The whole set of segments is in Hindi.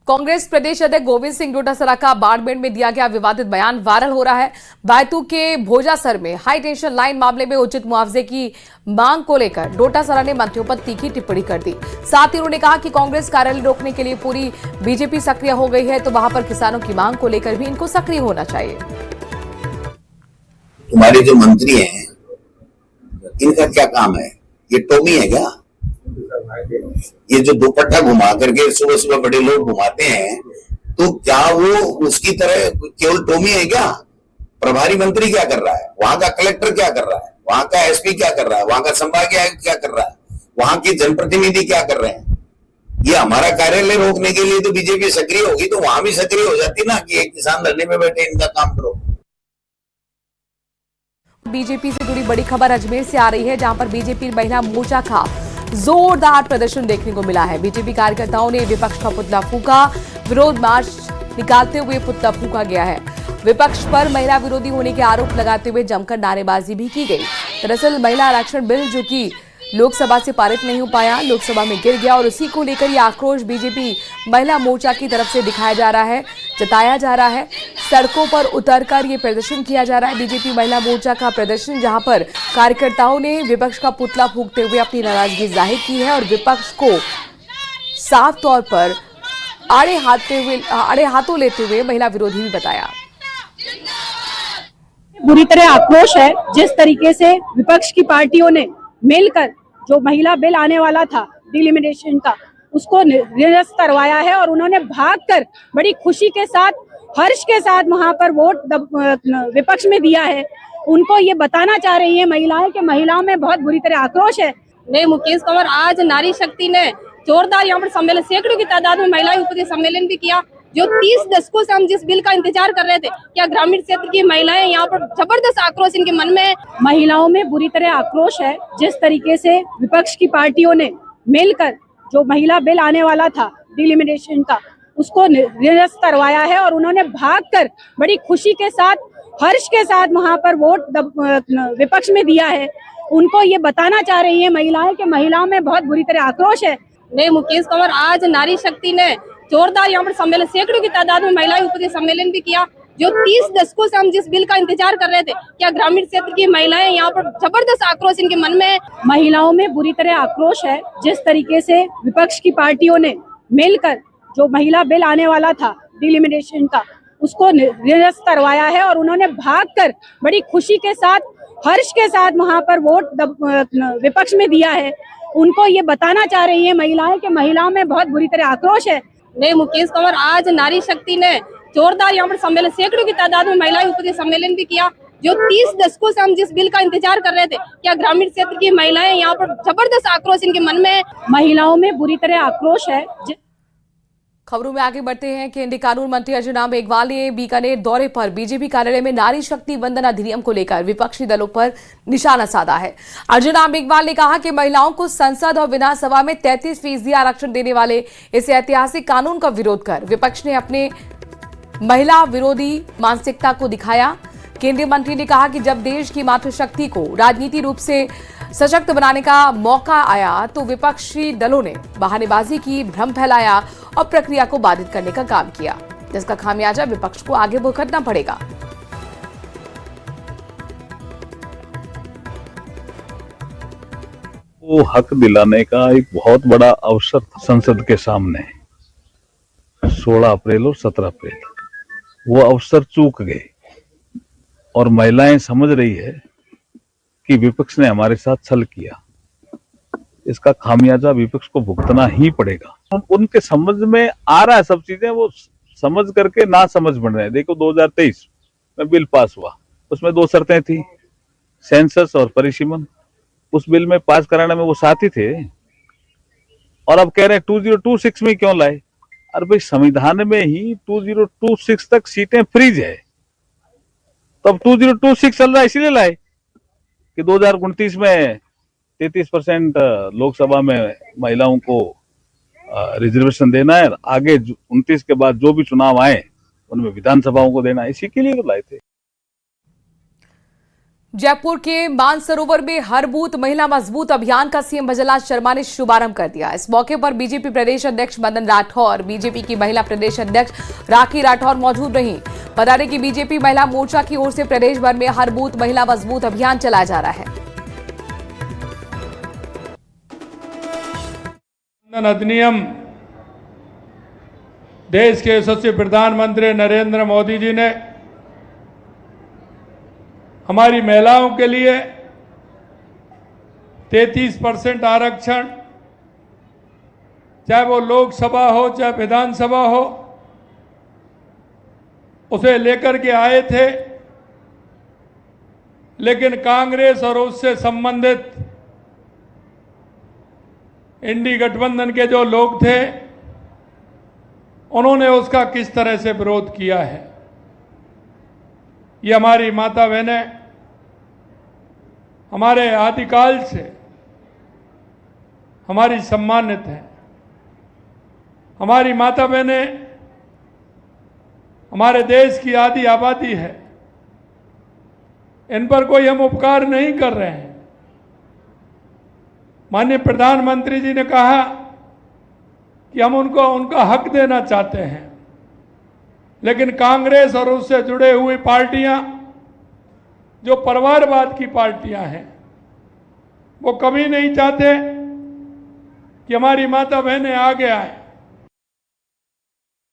कांग्रेस प्रदेश अध्यक्ष गोविंद सिंह डोटासरा का बाड़मेर में दिया गया विवादित बयान वायरल हो रहा है। बैतूल के भोजासर में हाई टेंशन लाइन मामले में उचित मुआवजे की मांग को लेकर डोटासरा ने मंत्रियों पर तीखी टिप्पणी कर दी। साथ ही उन्होंने कहा कि कांग्रेस कार्यालय रोकने के लिए पूरी बीजेपी सक्रिय हो गई है, तो वहां पर किसानों की मांग को लेकर भी इनको सक्रिय होना चाहिए। तुम्हारे जो मंत्री हैं इनका क्या काम है? ये टोमी है क्या? ये जो दुपट्टा घुमा करके सुबह सुबह बड़े लोग घुमाते हैं, तो क्या वो उसकी तरह केवल टोमी है क्या? प्रभारी मंत्री क्या कर रहा है? वहां का कलेक्टर क्या कर रहा है? वहां का एसपी क्या कर रहा है? वहां का संभागीय आयुक्त क्या कर रहा है? वहां के जनप्रतिनिधि क्या कर रहे हैं? ये हमारा कार्यालय रोकने के लिए तो बीजेपी सक्रिय होगी, तो वहां भी सक्रिय हो जाती ना कि एक किसान धरने में बैठे, इनका काम करो। बीजेपी से जुड़ी बड़ी खबर अजमेर से आ रही है, जहां पर बीजेपी महिला मोर्चा का जोरदार प्रदर्शन देखने को मिला है। बीजेपी कार्यकर्ताओं ने विपक्ष का पुतला फूंका। विरोध मार्च निकालते हुए पुतला फूंका गया है। विपक्ष पर महिला विरोधी होने के आरोप लगाते हुए जमकर नारेबाजी भी की गई। दरअसल महिला आरक्षण बिल जो कि लोकसभा से पारित नहीं हो पाया, लोकसभा में गिर गया, और उसी को लेकर ये आक्रोश बीजेपी महिला मोर्चा की तरफ से दिखाया जा रहा है, जताया जा रहा है। सड़कों पर उतरकर ये प्रदर्शन किया जा रहा है। बीजेपी महिला मोर्चा का प्रदर्शन, जहां पर कार्यकर्ताओं ने विपक्ष का पुतला फूंकते हुए अपनी नाराजगी जाहिर की है और विपक्ष को साफ तौर पर आड़े हाथों लेते हुए महिला विरोधी भी बताया। बुरी तरह आक्रोश है जिस तरीके से विपक्ष की पार्टियों ने मिलकर जो महिला बिल आने वाला था डिलिमिटेशन का, उसको निरस्त करवाया है, और उन्होंने भागकर बड़ी खुशी के साथ, हर्ष के साथ वहां पर वोट विपक्ष में दिया है। उनको ये बताना चाह रही है महिलाएं कि महिलाओं में बहुत बुरी तरह आक्रोश है। नहीं, मुकेश कंवर, आज नारी शक्ति ने जोरदार यहाँ पर सम्मेलन, सैकड़ों की तादाद में महिलाएं उपस्थित सम्मेलन भी किया। जो 30 दशकों से हम जिस बिल का इंतजार कर रहे थे, क्या ग्रामीण क्षेत्र की महिलाएं, यहाँ पर जबरदस्त आक्रोश इनके मन में है। महिलाओं में बुरी तरह आक्रोश है जिस तरीके से विपक्ष की पार्टियों ने मिलकर जो महिला बिल आने वाला था डिलिमिटेशन का, उसको निरस्त करवाया है, और उन्होंने भागकर बड़ी खुशी के साथ, हर्ष के साथ वहां पर वोट विपक्ष में दिया है। उनको ये बताना चाह रही है महिलाएं कि महिलाओं में बहुत बुरी तरह आक्रोश है। नहीं, मुकेश कंवर, आज नारी शक्ति ने जोरदार यहाँ पर सम्मेलन, सैकड़ों की तादाद में महिलाएं उपस्थित सम्मेलन भी किया। जो 30 दशकों से हम जिस बिल का इंतजार कर रहे थे, क्या ग्रामीण क्षेत्र की महिलाएं, यहाँ पर जबरदस्त आक्रोश इनके मन में है। महिलाओं में बुरी तरह आक्रोश है जिस तरीके से विपक्ष की पार्टियों ने मिलकर जो महिला बिल आने वाला था डिलिमिटेशन का, उसको निरस्त करवाया है, और उन्होंने भागकर बड़ी खुशी के साथ, हर्ष के साथ वहां पर वोट विपक्ष में दिया है। उनको ये बताना चाह रही है महिलाएं कि महिलाओं में बहुत बुरी तरह आक्रोश है। नहीं, मुकेश कंवर, आज नारी शक्ति ने जोरदार यहाँ पर सम्मेलन, सैकड़ों की तादाद में महिलाएं उपस्थित सम्मेलन भी किया। जो 30 दशकों से हम जिस बिल का इंतजार कर रहे थे, क्या ग्रामीण क्षेत्र की महिलाएं, यहाँ पर जबरदस्त आक्रोश इनके मन में है। महिलाओं में बुरी तरह आक्रोश है। खबरों में आगे बढ़ते हैं। केंद्रीय कानून मंत्री अर्जुन राम मेघवाल ने बीकानेर दौरे पर बीजेपी कार्यालय में नारी शक्ति वंदन अधिनियम को लेकर विपक्षी दलों पर निशाना साधा है। अर्जुन राम मेघवाल ने कहा कि महिलाओं को संसद और विधानसभा में 33% आरक्षण देने वाले इस ऐतिहासिक कानून का विरोध कर विपक्ष ने अपने महिला विरोधी मानसिकता को दिखाया। केंद्रीय मंत्री ने कहा कि जब देश की मातृशक्ति को राजनीतिक रूप से सशक्त बनाने का मौका आया, तो विपक्षी दलों ने बहानेबाजी की, भ्रम फैलाया और प्रक्रिया को बाधित करने का काम किया, जिसका खामियाजा विपक्ष को आगे भुगतना पड़ेगा। वो हक दिलाने का एक बहुत बड़ा अवसर संसद के सामने 16 अप्रैल और 17 अप्रैल, वो अवसर चूक गए, और महिलाएं समझ रही है कि विपक्ष ने हमारे साथ छल किया। इसका खामियाजा विपक्ष को भुगतना ही पड़ेगा। उनके समझ में आ रहा है सब चीजें, वो समझ करके ना समझ बन रहे हैं। देखो 2023 में बिल पास हुआ, उसमें 2 शर्तें थी, सेंसस और परिसीमन। उस बिल में पास कराने में वो साथ ही थे, और अब कह रहे हैं 2026 में क्यों लाए। अरे भाई, संविधान में ही 2026 तक सीटें फ्रीज है, तो अब 2026 चल रहा है, इसीलिए लाए कि 2029 में 33% लोकसभा में महिलाओं को रिजर्वेशन देना है, आगे 29 के बाद जो भी चुनाव आए उनमें विधानसभाओं को देना है, इसी के लिए तो लाए थे। जयपुर के मानसरोवर में हर बूथ महिला मजबूत अभियान का सीएम भजनलाल शर्मा ने शुभारंभ कर दिया। इस मौके पर बीजेपी प्रदेश अध्यक्ष मदन राठौर, बीजेपी की महिला प्रदेश अध्यक्ष राखी राठौर मौजूद रहीं। बता दें कि बीजेपी महिला मोर्चा की ओर से प्रदेश भर में हर बूथ महिला मजबूत अभियान चलाया जा रहा है। अधिनियम देश के यशस्वी प्रधानमंत्री नरेंद्र मोदी जी ने हमारी महिलाओं के लिए 33% आरक्षण, चाहे वो लोकसभा हो चाहे विधानसभा हो, उसे लेकर के आए थे। लेकिन कांग्रेस और उससे संबंधित इंडी गठबंधन के जो लोग थे, उन्होंने उसका किस तरह से विरोध किया है। ये हमारी माता बहनें हमारे आदिकाल से हमारी सम्मानित हैं। हमारी माता बहनें हमारे देश की आधी आबादी है। इन पर कोई हम उपकार नहीं कर रहे हैं। माननीय प्रधानमंत्री जी ने कहा कि हम उनको उनका हक देना चाहते हैं, लेकिन कांग्रेस और उससे जुड़े हुई पार्टियां जो परिवारवाद की पार्टियां हैं, वो कभी नहीं चाहते कि हमारी माता बहनें आगे आए।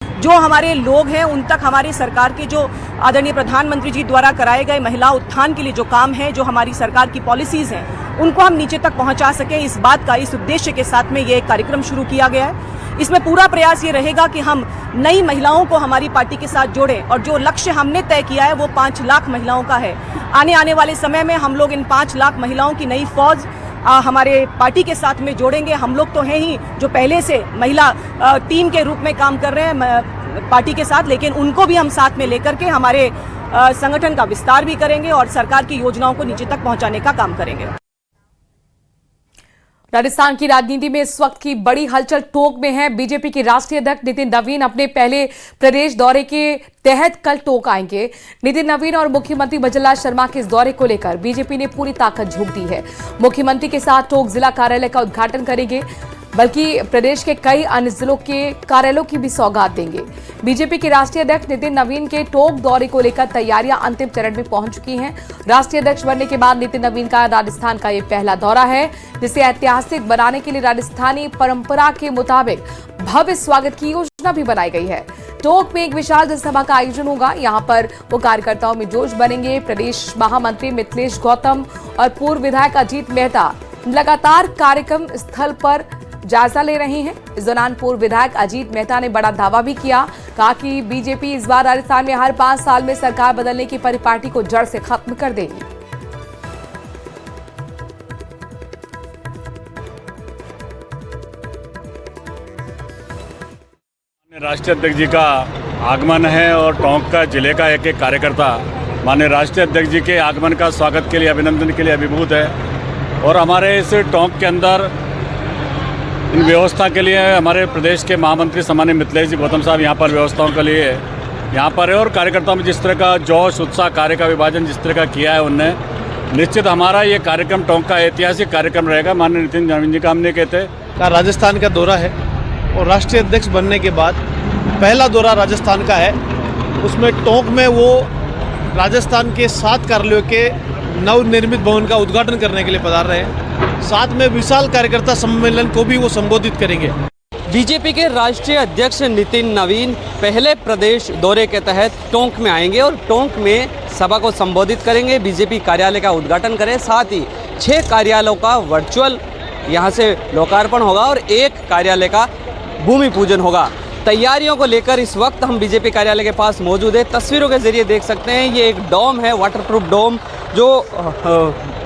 जो हमारे लोग हैं उन तक हमारी सरकार के जो आदरणीय प्रधानमंत्री जी द्वारा कराए गए महिला उत्थान के लिए जो काम है, जो हमारी सरकार की पॉलिसीज हैं, उनको हम नीचे तक पहुंचा सकें, इस बात का, इस उद्देश्य के साथ में ये एक कार्यक्रम शुरू किया गया है। इसमें पूरा प्रयास ये रहेगा कि हम नई महिलाओं को हमारी पार्टी के साथ जोड़ें, और जो लक्ष्य हमने तय किया है वो 5 लाख महिलाओं का है। आने वाले समय में हम लोग इन 5 लाख महिलाओं की नई फौज हमारे पार्टी के साथ में जोड़ेंगे। हम लोग तो हैं ही जो पहले से महिला टीम के रूप में काम कर रहे हैं पार्टी के साथ, लेकिन उनको भी हम साथ में लेकर के हमारे संगठन का विस्तार भी करेंगे और सरकार की योजनाओं को नीचे तक पहुंचाने का काम करेंगे। राजस्थान की राजनीति में इस वक्त की बड़ी हलचल टोंक में है। बीजेपी के राष्ट्रीय अध्यक्ष नितिन नवीन अपने पहले प्रदेश दौरे के तहत कल टोंक आएंगे। नितिन नवीन और मुख्यमंत्री भजनलाल शर्मा के इस दौरे को लेकर बीजेपी ने पूरी ताकत झोंक दी है। मुख्यमंत्री के साथ टोंक जिला कार्यालय का उद्घाटन करेंगे, बल्कि प्रदेश के कई अन्य जिलों के कार्यालयों की भी सौगात देंगे। बीजेपी के राष्ट्रीय अध्यक्ष नितिन नवीन के टोंक दौरे को लेकर तैयारियां अंतिम चरण में पहुंच चुकी हैं। राष्ट्रीय अध्यक्ष बनने के बाद नितिन नवीन का राजस्थान का ये पहला दौरा है, जिसे ऐतिहासिक बनाने के लिए राजस्थानी परंपरा के मुताबिक भव्य स्वागत की योजना भी बनाई गई है। टोंक में एक विशाल जनसभा का आयोजन होगा। यहाँ पर वो कार्यकर्ताओं में जोश बनेंगे। प्रदेश महामंत्री मिथिलेश गौतम और पूर्व विधायक अजीत मेहता लगातार कार्यक्रम स्थल पर जायजा ले रहे हैं। इस दौरान पूर्व विधायक अजीत मेहता ने बड़ा दावा भी किया, कहा कि बीजेपी इस बार राजस्थान में हर 5 साल में सरकार बदलने की परिपाटी को जड़ से खत्म कर देगी। राष्ट्रीय अध्यक्ष जी का आगमन है और टोंक का जिले का एक कार्यकर्ता माननीय राष्ट्रीय अध्यक्ष जी के आगमन का स्वागत के लिए, अभिनंदन के लिए अभिभूत है। और हमारे इस टोंक के अंदर इन व्यवस्था के लिए हमारे प्रदेश के महामंत्री सम्मानित मिथिलेश जी गौतम साहब यहाँ पर व्यवस्थाओं के लिए यहाँ पर है। और कार्यकर्ताओं में जिस तरह का जोश, उत्साह, कार्य का विभाजन जिस तरह का किया है उनने, निश्चित हमारा ये कार्यक्रम टोंक का ऐतिहासिक कार्यक्रम रहेगा। माननीय नितिन नवीन जी का हमने कहते का राजस्थान का दौरा है और राष्ट्रीय अध्यक्ष बनने के बाद पहला दौरा राजस्थान का है। उसमें टोंक में वो राजस्थान के 7 कार्यालयों के नवनिर्मित भवन का उद्घाटन करने के लिए पधार रहे हैं। साथ में विशाल कार्यकर्ता सम्मेलन को भी वो संबोधित करेंगे। बीजेपी के राष्ट्रीय अध्यक्ष नितिन नवीन पहले प्रदेश दौरे के तहत टोंक में आएंगे और टोंक में सभा को संबोधित करेंगे। बीजेपी कार्यालय का उद्घाटन करें, साथ ही 6 कार्यालयों का वर्चुअल यहां से लोकार्पण होगा और 1 कार्यालय का भूमि पूजन होगा। तैयारियों को लेकर इस वक्त हम बीजेपी कार्यालय के पास मौजूद है। तस्वीरों के जरिए देख सकते हैं, ये एक डोम है, वाटरप्रूफ डोम, जो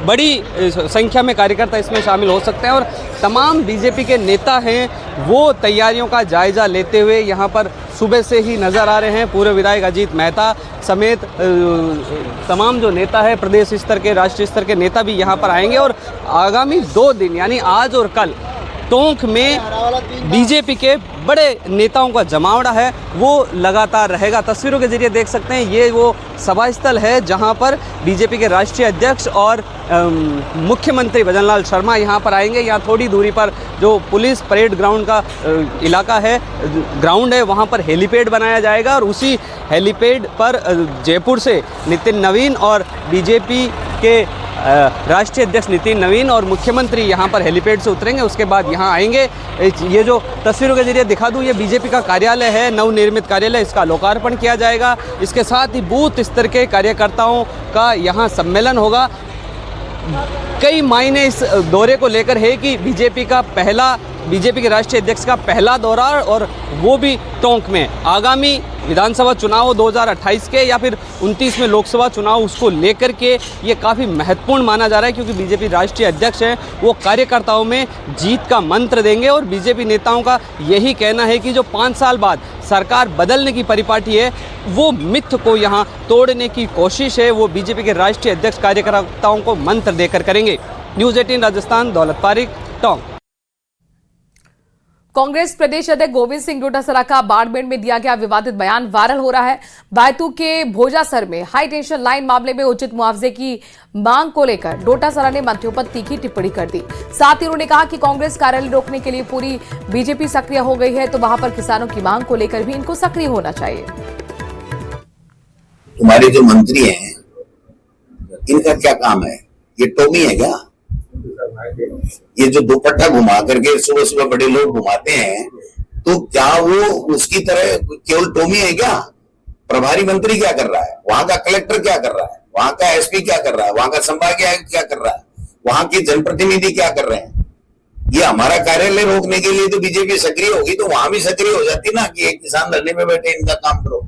बड़ी संख्या में कार्यकर्ता इसमें शामिल हो सकते हैं और तमाम बीजेपी के नेता हैं वो तैयारियों का जायजा लेते हुए यहाँ पर सुबह से ही नज़र आ रहे हैं। पूर्व विधायक अजीत मेहता समेत तमाम जो नेता है, प्रदेश स्तर के, राष्ट्रीय स्तर के नेता भी यहाँ पर आएंगे और आगामी 2 दिन यानी आज और कल टोंक में बीजेपी के बड़े नेताओं का जमावड़ा है वो लगातार रहेगा। तस्वीरों के जरिए देख सकते हैं ये वो सभा स्थल है जहां पर बीजेपी के राष्ट्रीय अध्यक्ष और मुख्यमंत्री भजनलाल शर्मा यहां पर आएंगे। यहाँ थोड़ी दूरी पर जो पुलिस परेड ग्राउंड का इलाका है, ग्राउंड है, वहां पर हेलीपैड बनाया जाएगा और उसी हेलीपैड पर जयपुर से नितिन नवीन और बीजेपी के राष्ट्रीय अध्यक्ष नितिन नवीन और मुख्यमंत्री यहां पर हेलीपैड से उतरेंगे, उसके बाद यहां आएंगे। ये जो तस्वीरों के जरिए दिखा दूं, ये बीजेपी का कार्यालय है, नवनिर्मित कार्यालय, इसका लोकार्पण किया जाएगा। इसके साथ ही बूथ स्तर के कार्यकर्ताओं का यहां सम्मेलन होगा। कई मायने इस दौरे को लेकर है कि बीजेपी के राष्ट्रीय अध्यक्ष का पहला दौरा और वो भी टोंक में। आगामी विधानसभा चुनाव 2028 के या फिर 29 में लोकसभा चुनाव, उसको लेकर के ये काफ़ी महत्वपूर्ण माना जा रहा है क्योंकि बीजेपी राष्ट्रीय अध्यक्ष हैं, वो कार्यकर्ताओं में जीत का मंत्र देंगे। और बीजेपी नेताओं का यही कहना है कि जो 5 साल बाद सरकार बदलने की परिपाटी है वो मिथ को यहाँ तोड़ने की कोशिश है, वो बीजेपी के राष्ट्रीय अध्यक्ष कार्यकर्ताओं को मंत्र देकर करेंगे। न्यूज़ 18 राजस्थान, दौलत पारिक, टोंक। कांग्रेस प्रदेश अध्यक्ष गोविंद सिंह डोटासरा का बाड़मेर में दिया गया विवादित बयान वायरल हो रहा है। बैतू के भोजासर में हाई टेंशन लाइन मामले में उचित मुआवजे की मांग को लेकर डोटासरा ने मंत्रियों पर तीखी टिप्पणी कर दी। साथ ही उन्होंने कहा कि कांग्रेस कार्यालय रोकने के लिए पूरी बीजेपी सक्रिय हो गई है, तो वहां पर किसानों की मांग को लेकर भी इनको सक्रिय होना चाहिए। तुम्हारे जो मंत्री हैं इनका क्या काम है? ये टोमी है क्या? ये जो दुपट्टा घुमा करके सुबह सुबह बड़े लोग घुमाते हैं, तो क्या वो उसकी तरह केवल टोमी है क्या? प्रभारी मंत्री क्या कर रहा है? वहां का कलेक्टर क्या कर रहा है? वहां का एसपी क्या कर रहा है? वहां का संभागीय आयुक्त क्या कर रहा है? वहां के जनप्रतिनिधि क्या कर रहे हैं? ये हमारा कार्यालय रोकने के लिए तो बीजेपी सक्रिय होगी, तो वहां भी सक्रिय हो जाती ना कि एक किसान धरने में बैठे, इनका काम करो।